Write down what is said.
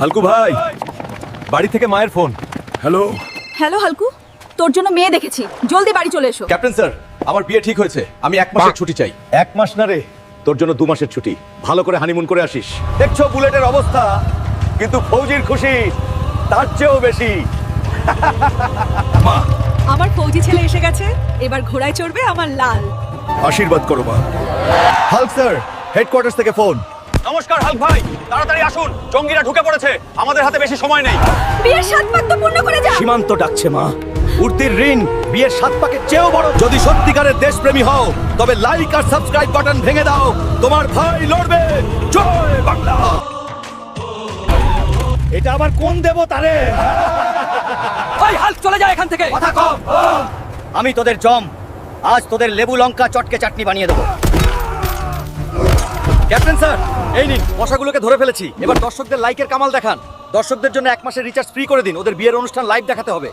হালকু ভাই, বাড়ি থেকে মায়ের ফোন। হ্যালো। হ্যালো হালকু, তোর জন্য মেয়ে দেখেছি, জলদি বাড়ি চলে এসো। ক্যাপ্টেন স্যার, আমার বিয়ে ঠিক হয়েছে, আমি 1 মাসের ছুটি চাই। 1 মাস না রে, তোর জন্য 2 মাসের ছুটি। ভালো করে হানিমুন করে আসিস। দেখছো বুলেটের অবস্থা, কিন্তু ফৌজির খুশি তার চেয়েও বেশি। মা, আমার ফৌজি ছেলে এসে গেছে, এবার ঘোড়ায় চড়বে আমার লাল। আশীর্বাদ করো মা। হাল্ক স্যার, হেডকোয়ার্টার্স থেকে ফোন। নমস্কার হাল্ক ভাই, তাড়াতাড়ি আসুন, জঙ্গিরা ঢুকে পড়েছে, আমাদের হাতে বেশি সময় নেই। বিয়ের 7 পাক তো পূর্ণ করে যা। সীমান্ত ডাকছে মা। উর্দির ঋণ বিয়ের 7 পাকের চেয়েও বড়। যদি সত্যিকারের দেশপ্রেমী হও, তবে লাইক আর সাবস্ক্রাইব বাটন ভেঙে দাও। তোমার ভাই লড়বে। জয় বাংলা। এটা আবার কোন দেবতা রে? ওই হাল্ক চলে যায় এখান থেকে। কথা কম। আমি তোদের জম, আজ তোদের লেবু লঙ্কা চটকে চাটনি বানিয়ে দেবো। ক্যাপ্টেন স্যার, এই নিন, মশাগুলোকে ধরে ফেলেছি। এবার দর্শকদের লাইকের কামাল দেখান। দর্শকদের জন্য 1 মাসের রিচার্জ ফ্রি করে দিন, ওদের বিয়ের অনুষ্ঠান লাইভ দেখাতে হবে।